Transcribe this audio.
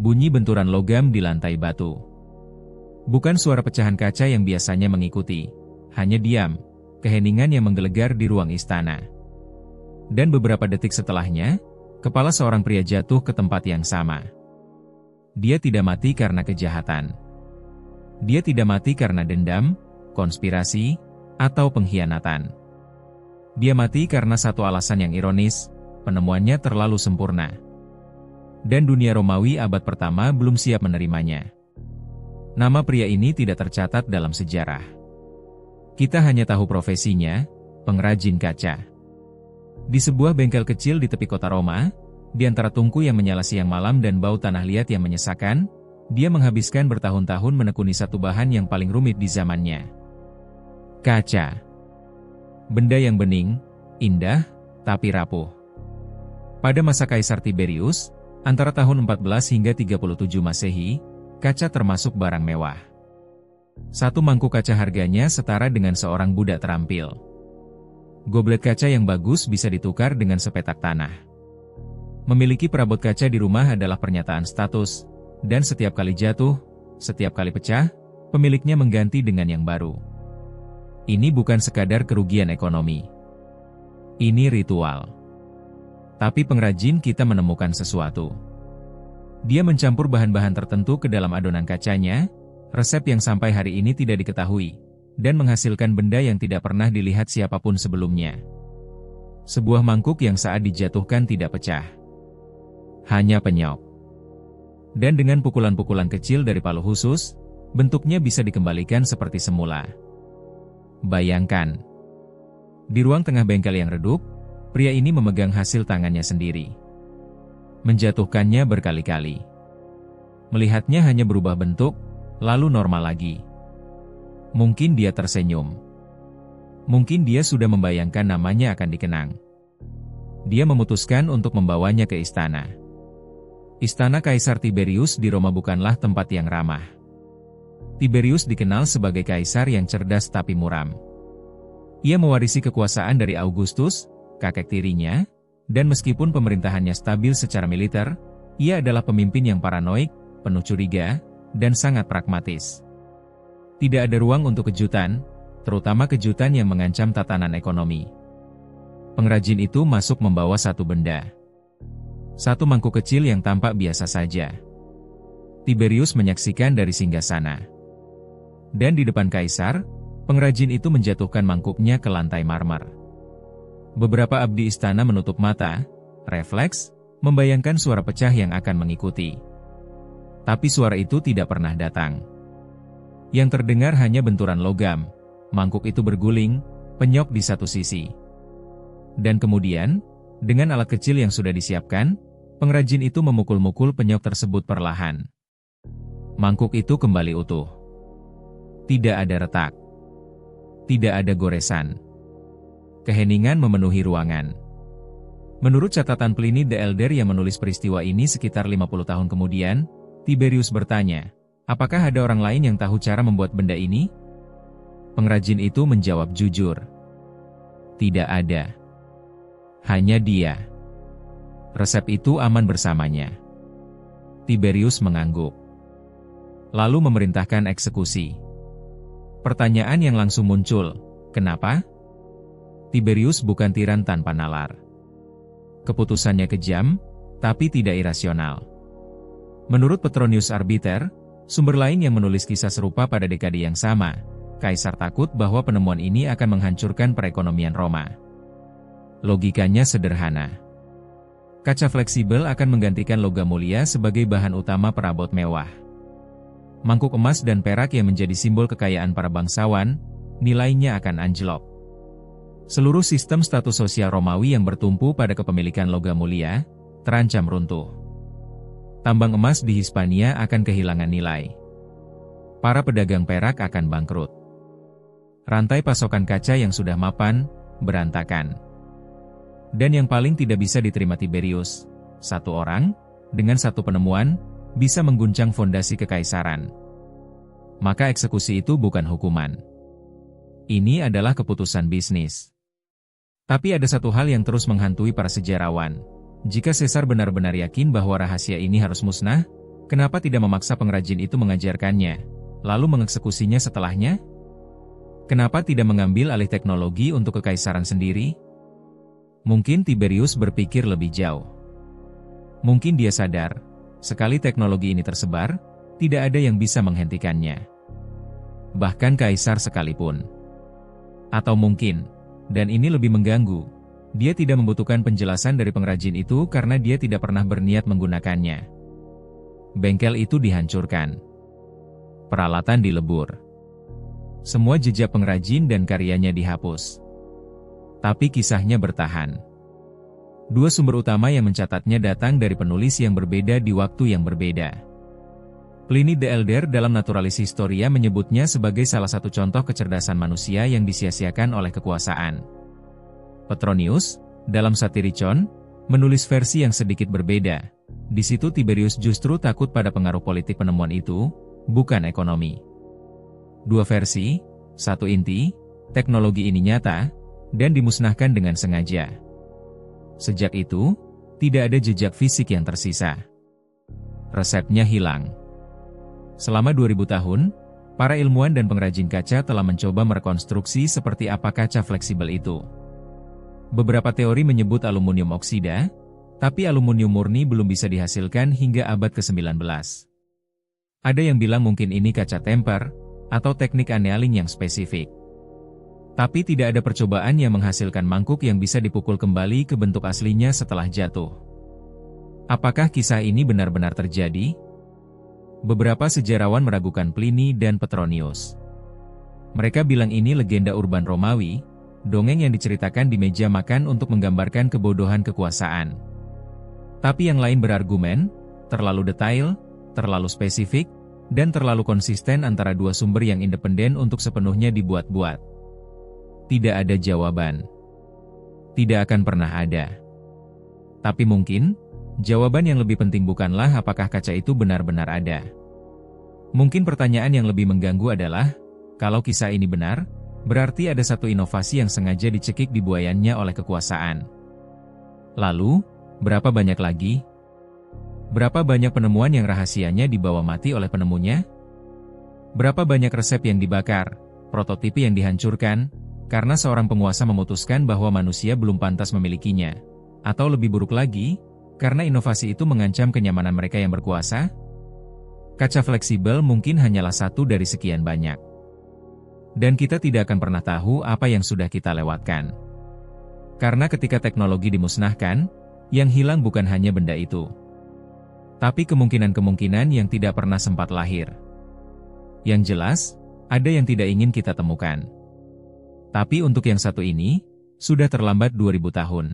Bunyi benturan logam di lantai batu. Bukan suara pecahan kaca yang biasanya mengikuti, hanya diam, keheningan yang menggelegar di ruang istana. Dan beberapa detik setelahnya, kepala seorang pria jatuh ke tempat yang sama. Dia tidak mati karena kejahatan. Dia tidak mati karena dendam, konspirasi, atau pengkhianatan. Dia mati karena satu alasan yang ironis, penemuannya terlalu sempurna. Dan dunia Romawi abad pertama belum siap menerimanya. Nama pria ini tidak tercatat dalam sejarah. Kita hanya tahu profesinya, pengrajin kaca. Di sebuah bengkel kecil di tepi kota Roma, di antara tungku yang menyala siang malam dan bau tanah liat yang menyesakan, dia menghabiskan bertahun-tahun menekuni satu bahan yang paling rumit di zamannya. Kaca. Benda yang bening, indah, tapi rapuh. Pada masa Kaisar Tiberius, antara tahun 14 hingga 37 Masehi, kaca termasuk barang mewah. Satu mangkuk kaca harganya setara dengan seorang budak terampil. Goblet kaca yang bagus bisa ditukar dengan sepetak tanah. Memiliki perabot kaca di rumah adalah pernyataan status, dan setiap kali jatuh, setiap kali pecah, pemiliknya mengganti dengan yang baru. Ini bukan sekadar kerugian ekonomi. Ini ritual. Tapi pengrajin kita menemukan sesuatu. Dia mencampur bahan-bahan tertentu ke dalam adonan kacanya, resep yang sampai hari ini tidak diketahui, dan menghasilkan benda yang tidak pernah dilihat siapapun sebelumnya. Sebuah mangkuk yang saat dijatuhkan tidak pecah. Hanya penyok. Dan dengan pukulan-pukulan kecil dari palu khusus, bentuknya bisa dikembalikan seperti semula. Bayangkan. Di ruang tengah bengkel yang redup, pria ini memegang hasil tangannya sendiri. Menjatuhkannya berkali-kali. Melihatnya hanya berubah bentuk, lalu normal lagi. Mungkin dia tersenyum. Mungkin dia sudah membayangkan namanya akan dikenang. Dia memutuskan untuk membawanya ke istana. Istana Kaisar Tiberius di Roma bukanlah tempat yang ramah. Tiberius dikenal sebagai kaisar yang cerdas tapi muram. Ia mewarisi kekuasaan dari Augustus, kakek tirinya, dan meskipun pemerintahannya stabil secara militer, ia adalah pemimpin yang paranoid, penuh curiga, dan sangat pragmatis. Tidak ada ruang untuk kejutan, terutama kejutan yang mengancam tatanan ekonomi. Pengrajin itu masuk membawa satu benda. Satu mangkuk kecil yang tampak biasa saja. Tiberius menyaksikan dari singgasana. Dan di depan kaisar, pengrajin itu menjatuhkan mangkuknya ke lantai marmer. Beberapa abdi istana menutup mata, refleks, membayangkan suara pecah yang akan mengikuti. Tapi suara itu tidak pernah datang. Yang terdengar hanya benturan logam, mangkuk itu berguling, penyok di satu sisi. Dan kemudian, dengan alat kecil yang sudah disiapkan, pengrajin itu memukul-mukul penyok tersebut perlahan. Mangkuk itu kembali utuh. Tidak ada retak. Tidak ada goresan. Keheningan memenuhi ruangan. Menurut catatan Pliny the Elder yang menulis peristiwa ini sekitar 50 tahun kemudian, Tiberius bertanya, apakah ada orang lain yang tahu cara membuat benda ini? Pengrajin itu menjawab jujur. Tidak ada. Hanya dia. Resep itu aman bersamanya. Tiberius mengangguk. Lalu memerintahkan eksekusi. Pertanyaan yang langsung muncul, kenapa? Tiberius bukan tiran tanpa nalar. Keputusannya kejam, tapi tidak irasional. Menurut Petronius Arbiter, sumber lain yang menulis kisah serupa pada dekade yang sama, Kaisar takut bahwa penemuan ini akan menghancurkan perekonomian Roma. Logikanya sederhana. Kaca fleksibel akan menggantikan logam mulia sebagai bahan utama perabot mewah. Mangkuk emas dan perak yang menjadi simbol kekayaan para bangsawan, nilainya akan anjlok. Seluruh sistem status sosial Romawi yang bertumpu pada kepemilikan logam mulia, terancam runtuh. Tambang emas di Hispania akan kehilangan nilai. Para pedagang perak akan bangkrut. Rantai pasokan kaca yang sudah mapan, berantakan. Dan yang paling tidak bisa diterima Tiberius, satu orang, dengan satu penemuan, bisa mengguncang fondasi kekaisaran. Maka eksekusi itu bukan hukuman. Ini adalah keputusan bisnis. Tapi ada satu hal yang terus menghantui para sejarawan. Jika Caesar benar-benar yakin bahwa rahasia ini harus musnah, Kenapa tidak memaksa pengrajin itu mengajarkannya, lalu mengeksekusinya setelahnya? Kenapa tidak mengambil alih teknologi untuk kekaisaran sendiri? Mungkin Tiberius berpikir lebih jauh. Mungkin dia sadar, sekali teknologi ini tersebar, tidak ada yang bisa menghentikannya. Bahkan kaisar sekalipun. Atau mungkin, dan ini lebih mengganggu, dia tidak membutuhkan penjelasan dari pengrajin itu karena dia tidak pernah berniat menggunakannya. Bengkel itu dihancurkan. Peralatan dilebur. Semua jejak pengrajin dan karyanya dihapus. Tapi kisahnya bertahan. Dua sumber utama yang mencatatnya datang dari penulis yang berbeda di waktu yang berbeda. Pliny the Elder dalam Naturalis Historia menyebutnya sebagai salah satu contoh kecerdasan manusia yang disia-siakan oleh kekuasaan. Petronius, dalam Satiricon, menulis versi yang sedikit berbeda. Di situ Tiberius justru takut pada pengaruh politik penemuan itu, bukan ekonomi. Dua versi, satu inti, teknologi ini nyata, dan dimusnahkan dengan sengaja. Sejak itu, tidak ada jejak fisik yang tersisa. Resepnya hilang. Selama 2000 tahun, para ilmuwan dan pengrajin kaca telah mencoba merekonstruksi seperti apa kaca fleksibel itu. Beberapa teori menyebut aluminium oksida, tapi aluminium murni belum bisa dihasilkan hingga abad ke-19. Ada yang bilang mungkin ini kaca temper, atau teknik annealing yang spesifik. Tapi tidak ada percobaan yang menghasilkan mangkuk yang bisa dipukul kembali ke bentuk aslinya setelah jatuh. Apakah kisah ini benar-benar terjadi? Beberapa sejarawan meragukan Pliny dan Petronius. Mereka bilang ini legenda urban Romawi, dongeng yang diceritakan di meja makan untuk menggambarkan kebodohan kekuasaan. Tapi yang lain berargumen, terlalu detail, terlalu spesifik, dan terlalu konsisten antara dua sumber yang independen untuk sepenuhnya dibuat-buat. Tidak ada jawaban. Tidak akan pernah ada. Tapi mungkin, jawaban yang lebih penting bukanlah apakah kaca itu benar-benar ada. Mungkin pertanyaan yang lebih mengganggu adalah, kalau kisah ini benar, berarti ada satu inovasi yang sengaja dicekik di buayannya oleh kekuasaan. Lalu, berapa banyak lagi? Berapa banyak penemuan yang rahasianya dibawa mati oleh penemunya? Berapa banyak resep yang dibakar, prototipe yang dihancurkan, karena seorang penguasa memutuskan bahwa manusia belum pantas memilikinya? Atau lebih buruk lagi, karena inovasi itu mengancam kenyamanan mereka yang berkuasa? Kaca fleksibel mungkin hanyalah satu dari sekian banyak. Dan kita tidak akan pernah tahu apa yang sudah kita lewatkan. Karena ketika teknologi dimusnahkan, yang hilang bukan hanya benda itu, tapi kemungkinan-kemungkinan yang tidak pernah sempat lahir. Yang jelas, ada yang tidak ingin kita temukan. Tapi untuk yang satu ini, sudah terlambat 2000 tahun.